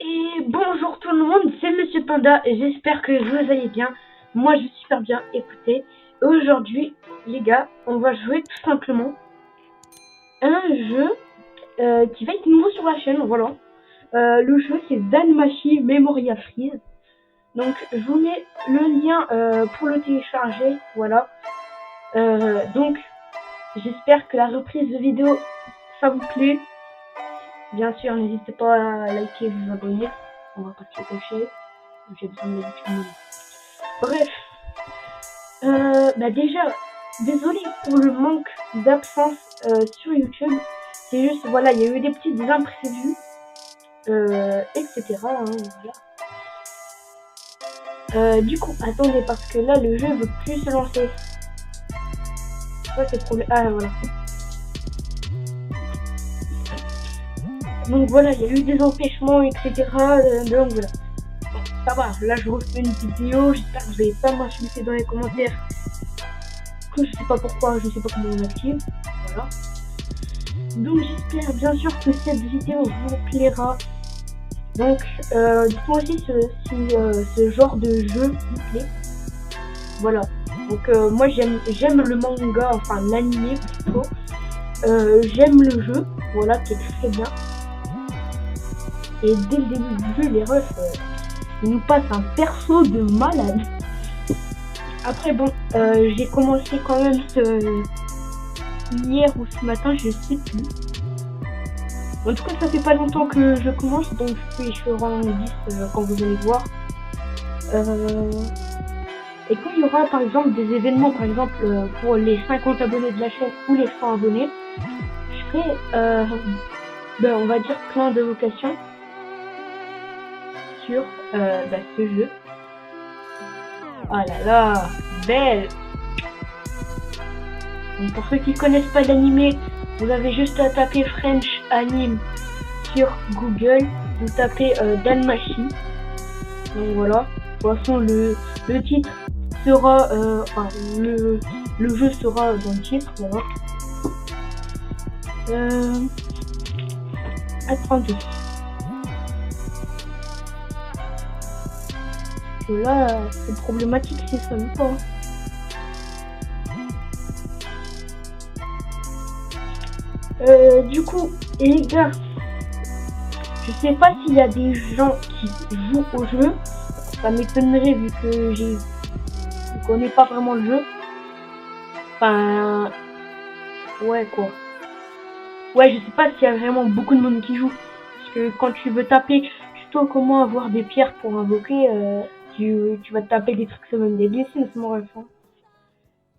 Et bonjour tout le monde, c'est Monsieur Panda et j'espère que vous allez bien. Moi je suis super bien, écoutez. Aujourd'hui les gars, on va jouer tout simplement un jeu qui va être nouveau sur la chaîne, voilà. Le jeu c'est Danmachi Memoria Freeze. Donc je vous mets le lien pour le télécharger, voilà. Donc j'espère que la reprise de vidéo ça vous plaît. Bien sûr, n'hésitez pas à liker et vous abonner. On va pas se le cacher. J'ai besoin de l'habitude. Bref. Déjà, désolé pour le manque d'absence sur YouTube. C'est juste, voilà, il y a eu des petits imprévus. Etc. Hein, voilà. Du coup, attendez, parce que là, le jeu veut plus se lancer. Ça, c'est le problème. Ah, voilà. Donc voilà, il y a eu des empêchements, etc. Donc voilà. Bon, ça va, là je refais une vidéo, j'espère que vous n'allez pas m'insulter dans les commentaires. Que je sais pas pourquoi, je sais pas comment on active. Voilà. Donc j'espère bien sûr que cette vidéo vous plaira. Donc dites-moi aussi si ce genre de jeu vous plaît. Voilà. Donc moi j'aime le manga, enfin l'anime plutôt. J'aime le jeu, voilà, qui est très bien. Et dès le début du jeu, les refs, ils nous passent un perso de malade. Après, bon, j'ai commencé quand même hier ou ce matin, je sais plus. En tout cas, ça fait pas longtemps que je commence, donc je suis rang 10 quand vous allez voir. Et quand il y aura par exemple des événements, par exemple pour les 50 abonnés de la chaîne ou les 100 abonnés, je ferai, on va dire, plein d'invocations sur ce jeu. Oh là là, belle. Donc pour ceux qui connaissent pas d'animé, vous avez juste à taper French Anime sur Google, vous tapez Danmachi. Donc voilà, de toute façon le titre sera, le jeu sera dans le titre, voilà. Attendez. Là, c'est problématique si ça me pas. Du coup, les gars, je sais pas s'il y a des gens qui jouent au jeu. Ça m'étonnerait vu que je connais pas vraiment le jeu. Enfin, ouais quoi. Ouais, je sais pas s'il y a vraiment beaucoup de monde qui joue. Parce que quand tu veux taper tuto comment avoir des pierres pour invoquer, tu vas te taper des trucs, c'est même des dessins, c'est mon rêve.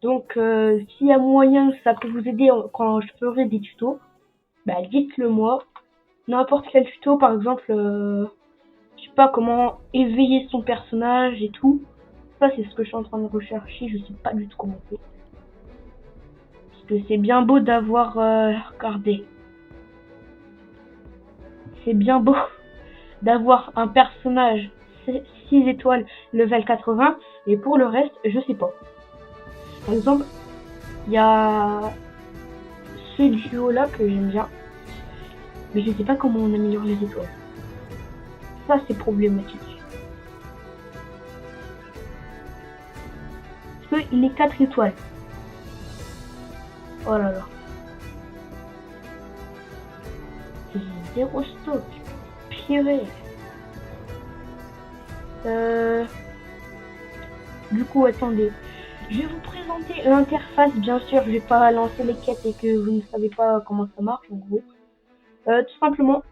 Donc, s'il y a moyen que ça peut vous aider quand je ferai des tutos, dites-le moi. N'importe quel tuto, par exemple, je sais pas, comment éveiller son personnage et tout. Ça, c'est ce que je suis en train de rechercher, je sais pas du tout comment faire. Parce que c'est bien beau d'avoir, regardez. C'est bien beau d'avoir un personnage 6 étoiles level 80, et pour le reste, je sais pas. Par exemple, il y a ce duo là que j'aime bien, mais je sais pas comment on améliore les étoiles. Ça c'est problématique. Parce qu'il est 4 étoiles. Oh là là. J'ai 0 stock. Purée. Du coup, attendez. Je vais vous présenter l'interface, bien sûr, je vais pas lancer les quêtes et que vous ne savez pas comment ça marche, en gros. Tout simplement,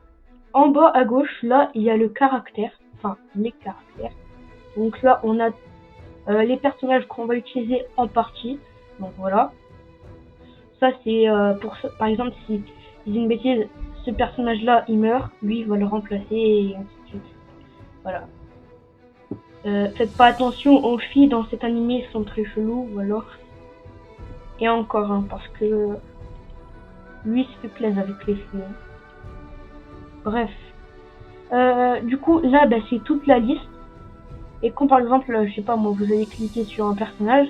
en bas à gauche, là, il y a le caractère, enfin, les caractères. Donc là, on a les personnages qu'on va utiliser en partie, donc voilà. Ça, c'est pour, par exemple, si je dis une bêtise, ce personnage-là, il meurt, lui, il va le remplacer, et ainsi de suite. Voilà. Faites pas attention aux filles dans cet animé, sont très chelous, ou alors. Et encore un, parce que lui se fait plaisir avec les filles. Bref. Du coup, là, c'est toute la liste. Et quand par exemple, je sais pas moi, vous allez cliquer sur un personnage,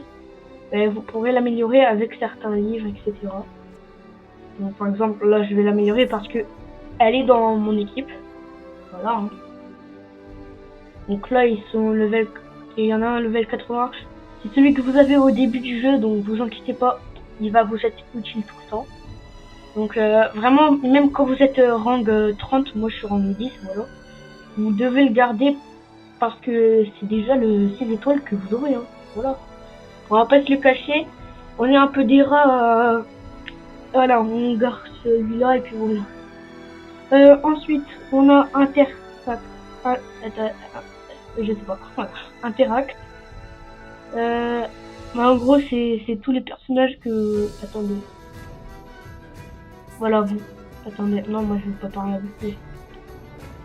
vous pourrez l'améliorer avec certains livres, etc. Donc par exemple, là, je vais l'améliorer parce que elle est dans mon équipe. Voilà. Hein. Donc là, ils sont level... Et il y en a un level 80. C'est celui que vous avez au début du jeu, donc vous inquiétez pas. Il va vous être utile tout le temps. Donc vraiment, même quand vous êtes rang 30, moi je suis rang 10, voilà. Vous devez le garder parce que c'est déjà le 6 étoiles que vous aurez, hein. Voilà. On va pas se le cacher. On est un peu des rats. Voilà, on garde celui-là et puis voilà. Ensuite, on a je sais pas. Voilà. Interact. En gros, c'est tous les personnages que... Attendez. Voilà, vous. Attendez, non, moi je vais pas parler avec lui.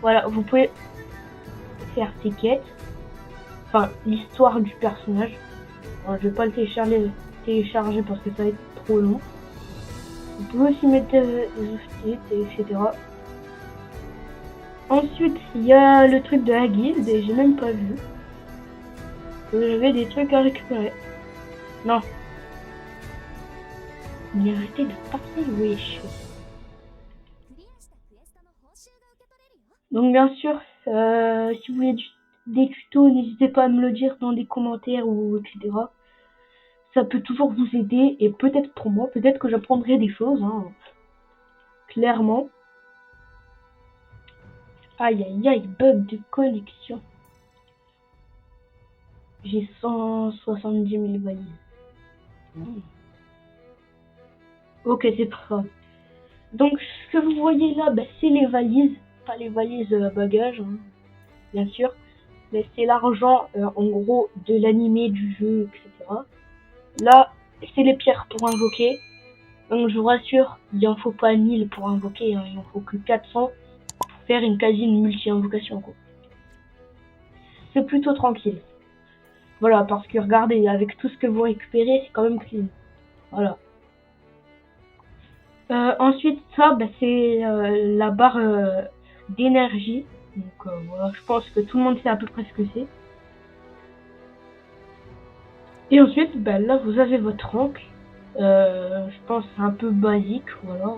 Voilà, vous pouvez faire ces quêtes. Enfin, l'histoire du personnage. Alors, je vais pas le télécharger parce que ça va être trop long. Vous pouvez aussi mettre des etc. Ensuite, il y a le truc de la guilde et j'ai même pas vu. J'avais des trucs à récupérer. Non. Mais arrêtez de parler, wesh. Donc bien sûr, si vous voulez des tutos, n'hésitez pas à me le dire dans les commentaires ou etc. Ça peut toujours vous aider et peut-être pour moi, peut-être que j'apprendrai des choses, hein. Clairement. Aïe aïe aïe, bug de connexion. J'ai 170 000 valises. Ok, c'est pas grave. Donc ce que vous voyez là, bah, c'est les valises. Pas les valises bagages, hein, bien sûr. Mais c'est l'argent, en gros, de l'animé, du jeu, etc. Là, c'est les pierres pour invoquer. Donc je vous rassure, il en faut pas 1000 pour invoquer, hein, il en faut que 400 pour faire une quasi multi-invocation, quoi. C'est plutôt tranquille. Voilà, parce que regardez, avec tout ce que vous récupérez, c'est quand même clean. Voilà. Ensuite, ça, bah, c'est la barre d'énergie. Donc voilà, je pense que tout le monde sait à peu près ce que c'est. Et ensuite, bah, là, vous avez votre rank. Je pense que c'est un peu basique, voilà.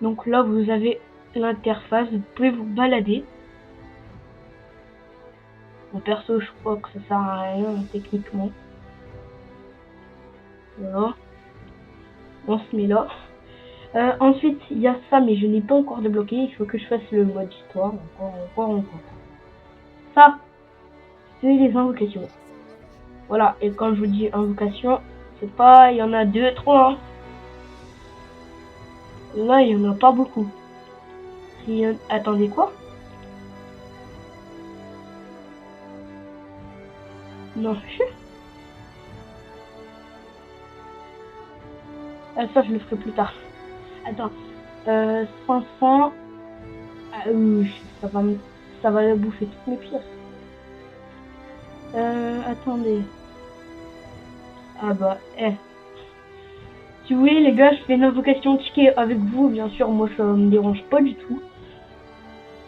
Donc là, vous avez l'interface, vous pouvez vous balader. Bon, perso, je crois que ça sert à rien, techniquement. Voilà. On se met là. Ensuite, il y a ça, mais je n'ai pas encore débloqué. Il faut que je fasse le mode histoire. Encore. Ça, c'est les invocations. Voilà, et quand je vous dis invocation, c'est pas, il y en a 2, 3. Hein. Là, il y en a pas beaucoup. Attendez, quoi? Non, ça, je le ferai plus tard. Attends, 500. Ah oui, ça va bouffer toutes mes pièces. Attendez. Ah bah, Si vous voulez, les gars, je fais une invocation ticket avec vous. Bien sûr, moi, ça me dérange pas du tout.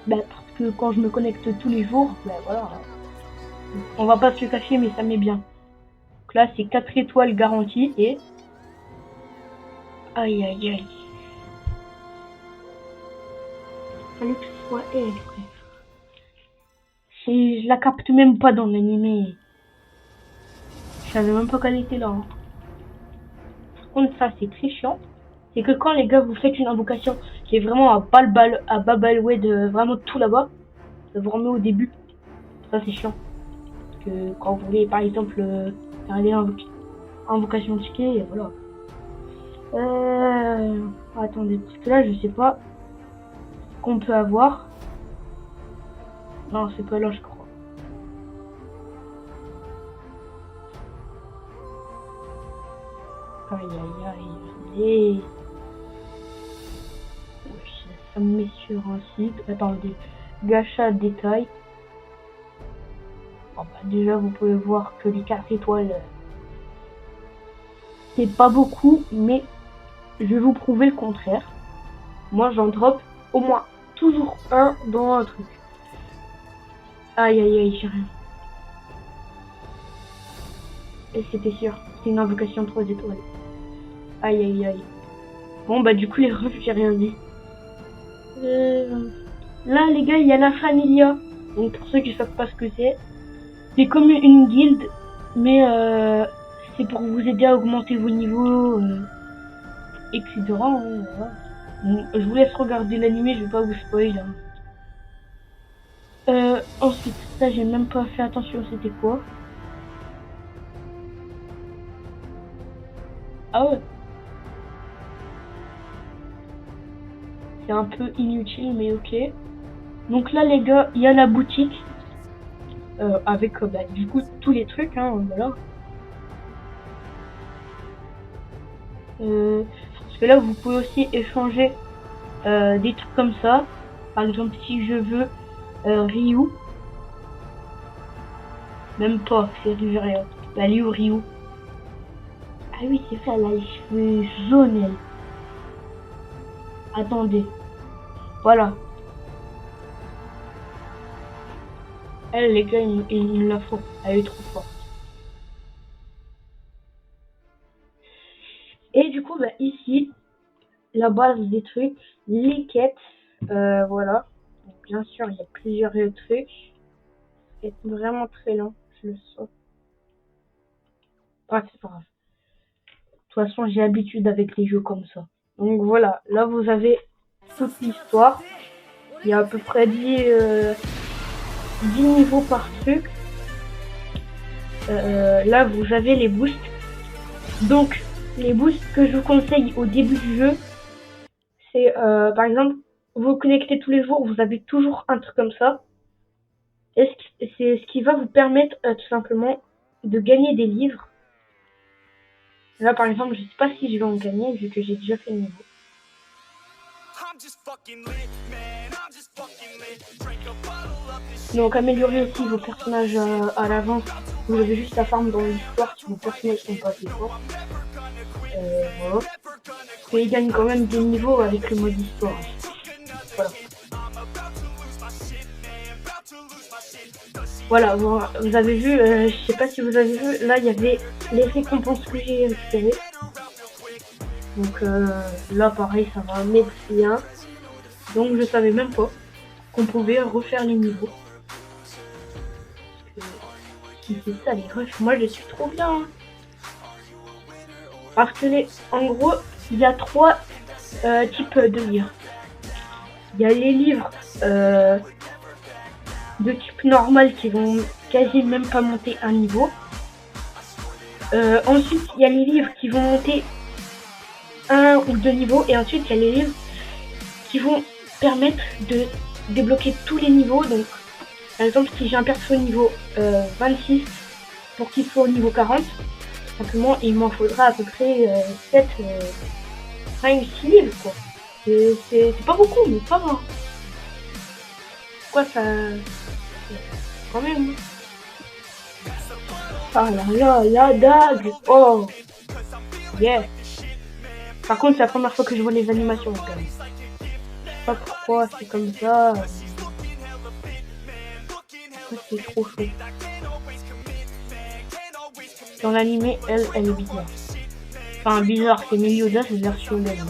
Bah, parce que quand je me connecte tous les jours, bah voilà. On va pas se le cacher, mais ça m'est bien. Donc là, c'est 4 étoiles garanties et... Aïe, aïe, aïe. Fallait que ce soit elle, frère. Je la capte même pas dans l'animé. Je savais même pas qu'elle était là. Hein. Par contre, ça, c'est très chiant. C'est que quand les gars, vous faites une invocation qui est vraiment à Babalwed, vraiment tout là-bas, ça vous remet au début. Ça, c'est chiant. Parce que quand vous voulez, par exemple, faire des invocations ticket, et voilà. Attendez, parce que là, je sais pas ce qu'on peut avoir. Non, c'est pas là, je crois. Aïe, aïe, aïe, allez. Ça me met sur un site. Attendez, gacha détail. Bon, bah, déjà, vous pouvez voir que les 4 étoiles, c'est pas beaucoup, mais je vais vous prouver le contraire. Moi, j'en drop au moins toujours un dans un truc. Aïe, aïe, aïe, j'ai rien. Et c'était sûr, c'est une invocation 3 étoiles. Aïe, aïe, aïe. Bon, bah, du coup, les refs, j'ai rien dit. là les gars, il y a la Familia. Donc pour ceux qui savent pas ce que c'est comme une guilde, mais c'est pour vous aider à augmenter vos niveaux, etc. Hein, voilà. Donc, je vous laisse regarder l'animé, je vais pas vous spoil. Hein. Ensuite, ça j'ai même pas fait attention, c'était quoi? Ah ouais. C'est un peu inutile, mais ok. Donc là les gars, il y a la boutique. Avec bah, du coup tous les trucs, hein, voilà. Parce que là vous pouvez aussi échanger des trucs comme ça. Par exemple si je veux Ryu, même pas, c'est Rivera. La Ryu. Ah oui c'est ça, elle a les cheveux jaunes elle. Attendez, voilà. Elle les gars ils me la font, elle est trop forte. Et du coup bah ici, la base des trucs, les quêtes, voilà. Donc, bien sûr il y a plusieurs trucs. C'est vraiment très lent, je le sens. Bref, c'est pas grave. De toute façon, j'ai l'habitude avec les jeux comme ça. Donc voilà, là vous avez toute l'histoire. Il y a à peu près 10 niveaux par truc. Là vous avez les boosts. Donc les boosts que je vous conseille au début du jeu, c'est par exemple, vous vous connectez tous les jours, vous avez toujours un truc comme ça. Et c'est ce qui va vous permettre tout simplement de gagner des livres. Là par exemple, je sais pas si je vais en gagner vu que j'ai déjà fait le niveau. Donc améliorer aussi vos personnages à l'avance. Vous avez juste la farm dans l'histoire si vos personnages sont pas assez forts. Voilà. Et ils gagnent quand même des niveaux avec le mode histoire. Voilà. Voilà, vous avez vu, je sais pas si vous avez vu, là il y avait les récompenses que j'ai récupérées. Donc là pareil, ça va m'aider bien. Donc je savais même pas qu'on pouvait refaire les niveaux. Si c'est ça les refs, moi je suis trop bien. Hein. Parce que en gros, il y a 3 types de livres. Il y a les livres de type normal qui vont quasi même pas monter un niveau. Ensuite, il y a les livres qui vont monter 1 ou 2 niveaux. Et ensuite, il y a les livres qui vont permettre de débloquer tous les niveaux. Donc, par exemple, si j'ai un perso niveau 26 pour qu'il soit au niveau 40, simplement, il m'en faudra à peu près 7, 5, 6 livres, quoi. C'est pas beaucoup, mais pas va. Pourquoi ça... Quand même. Ah là là, la dague. Oh. Yeah. Par contre, c'est la première fois que je vois les animations, quand même. Je sais pas pourquoi c'est comme ça. C'est trop chaud. Dans l'animé, elle est bizarre. Enfin, bizarre, c'est Meliodas, c'est version d'elle.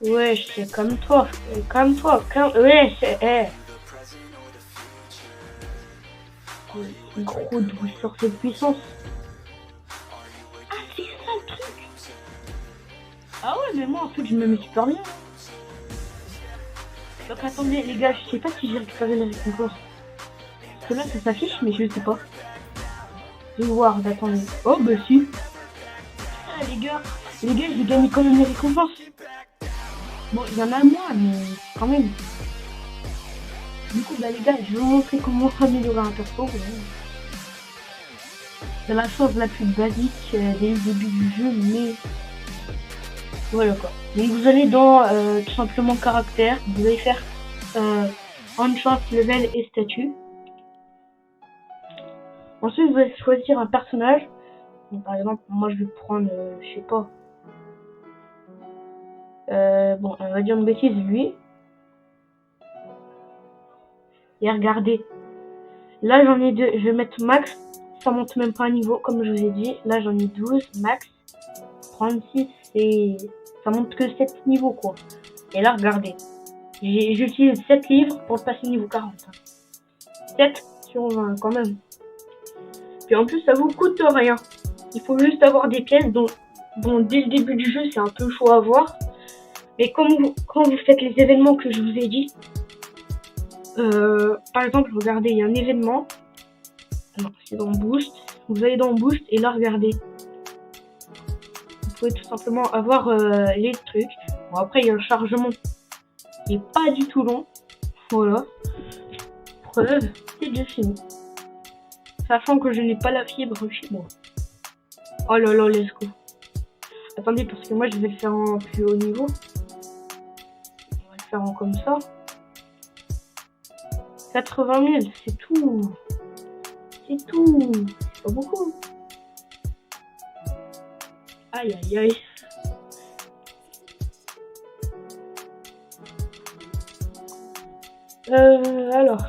Ouais, c'est comme toi. Ouais, c'est... Gros, d'où sort cette puissance? Ah, c'est ça le truc. Ah ouais, mais moi, en fait, je me mets super bien. Donc, attendez, les gars, je sais pas si j'ai récupéré les récompenses. Parce que là, ça s'affiche, mais je sais pas. Reward, attendez. Oh, bah si. Ah, les gars, j'ai gagné quand même les récompenses. Bon, il y en a moins, mais quand même. Du coup, bah les gars, je vais vous montrer comment améliorer un perso. C'est la chose la plus basique dès le début du jeu, mais voilà quoi. Donc vous allez dans tout simplement caractère, vous allez faire enchant, level et statut. Ensuite, vous allez choisir un personnage. Donc, par exemple, moi je vais prendre, je sais pas. Bon, on va dire une bêtise, lui. Et regardez. Là, j'en ai 2. Je vais mettre max. Ça monte même pas un niveau, comme je vous ai dit. Là, j'en ai 12 max. 36, c'est ça monte que 7 niveaux, quoi. Et là, regardez. J'utilise 7 livres pour passer niveau 40. 7 sur 20, quand même. Puis en plus, ça vous coûte rien. Il faut juste avoir des pièces dont dès le début du jeu, c'est un peu chaud à voir. Mais quand vous faites les événements que je vous ai dit, par exemple, regardez, il y a un événement. Non, c'est dans Boost. Vous allez dans Boost et là, regardez. Vous pouvez tout simplement avoir les trucs. Bon, après, il y a un chargement qui est pas du tout long. Voilà. Preuve, c'est déjà fini. Sachant que je n'ai pas la fibre chez moi. Oh là là, let's go. Attendez, parce que moi, je vais le faire en plus haut niveau. On va le faire en comme ça. 80 000, c'est tout. C'est tout. C'est pas beaucoup. Aïe, aïe, aïe. Alors.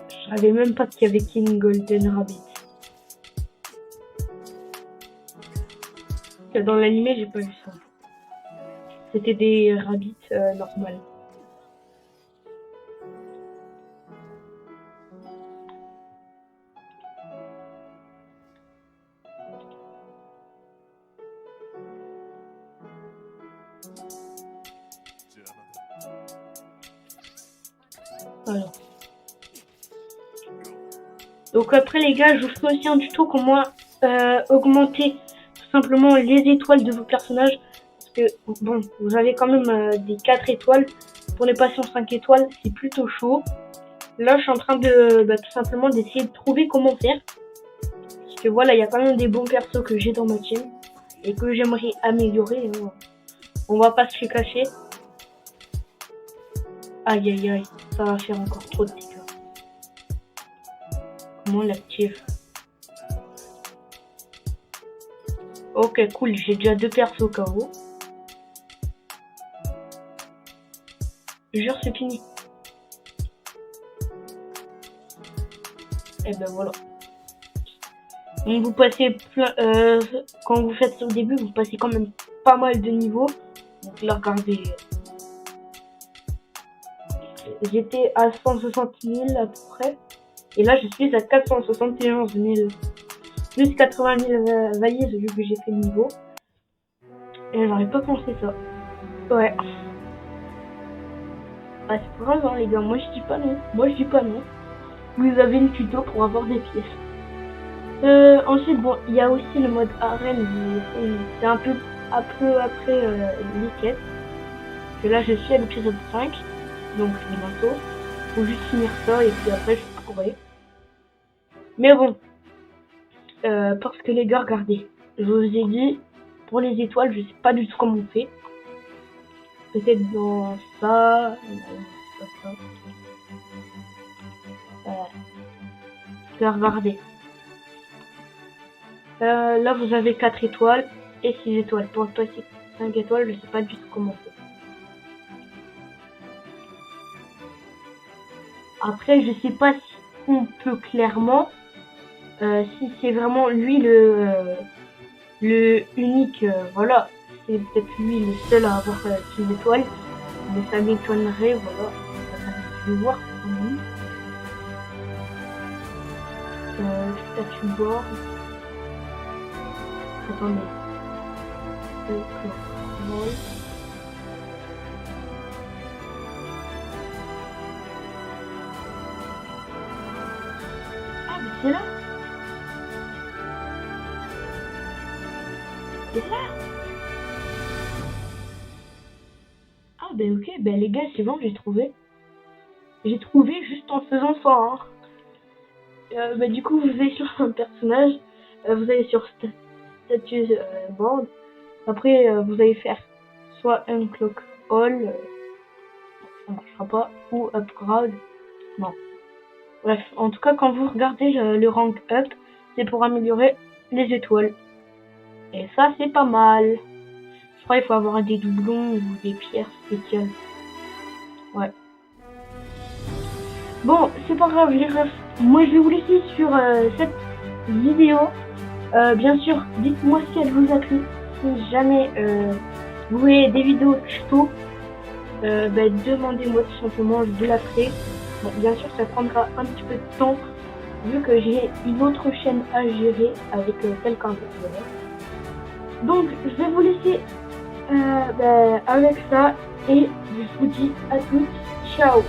Je savais même pas qu'il y avait King Golden Rabbit. Dans l'animé, j'ai pas vu ça. C'était des rabbits normales. Voilà. Donc après les gars, je vous ferai aussi un tuto comment augmenter tout simplement les étoiles de vos personnages. Parce que bon, vous avez quand même des 4 étoiles. Pour les passer en 5 étoiles, c'est plutôt chaud. Là, je suis en train de tout simplement d'essayer de trouver comment faire. Parce que voilà, il y a quand même des bons persos que j'ai dans ma team. Et que j'aimerais améliorer. Hein. On va pas se les cacher. Aïe aïe aïe, ça va faire encore trop de dégâts. Comment on l'active? Ok, cool, j'ai déjà 2 persos KO. Jure, c'est fini. Et ben voilà. Donc vous passez plein, quand vous faites ça au début, vous passez quand même pas mal de niveaux. Donc là, regardez. J'étais à 160 000 à peu près. Et là, je suis à 471 000. Plus 80 000 valises vu que j'ai fait le niveau. Et j'aurais pas pensé ça. Ouais. Ah, c'est pas grave, hein, les gars. Moi, je dis pas non. Moi, je dis pas non. Vous avez une tuto pour avoir des pièces. Ensuite, bon, il y a aussi le mode arène. C'est un peu après les quêtes. Et là, je suis à l'épisode 5. Donc, c'est bientôt. Faut juste finir ça et puis après, je pourrai. Mais bon. Parce que les gars, regardez. Je vous ai dit, pour les étoiles, je sais pas du tout comment on fait. Peut-être dans ça. Ça. Regardez. Là, vous avez 4 étoiles et 6 étoiles. Pour passer 5 étoiles, je sais pas du tout comment on fait. Après, je sais pas si on peut clairement, si c'est vraiment lui le unique, voilà, c'est peut-être lui le seul à avoir 6 étoiles, mais ça m'étonnerait, voilà, je vais voir quand même. Statue bord. Attendez. Ah, mais c'est là. C'est ça. Ah, ben ok, ben les gars, c'est bon, j'ai trouvé. J'ai trouvé juste en faisant ça, hein. Bah, du coup, vous allez sur un personnage, vous allez sur statue board. Après, vous allez faire soit unclock all, ça marchera pas, ou upgrade, non. Bref, en tout cas, quand vous regardez le rank up, c'est pour améliorer les étoiles. Et ça, c'est pas mal. Je crois qu'il faut avoir des doublons ou des pierres spéciales. Ouais. Bon, c'est pas grave, moi je vais vous laisser sur cette vidéo. Bien sûr, dites-moi si elle vous a plu. Si jamais vous voulez des vidéos tuto, demandez-moi tout simplement, je vous la ferai. Bon, bien sûr, ça prendra un petit peu de temps vu que j'ai une autre chaîne à gérer avec quelqu'un d'autre. Donc, je vais vous laisser avec ça et je vous dis à toutes, ciao.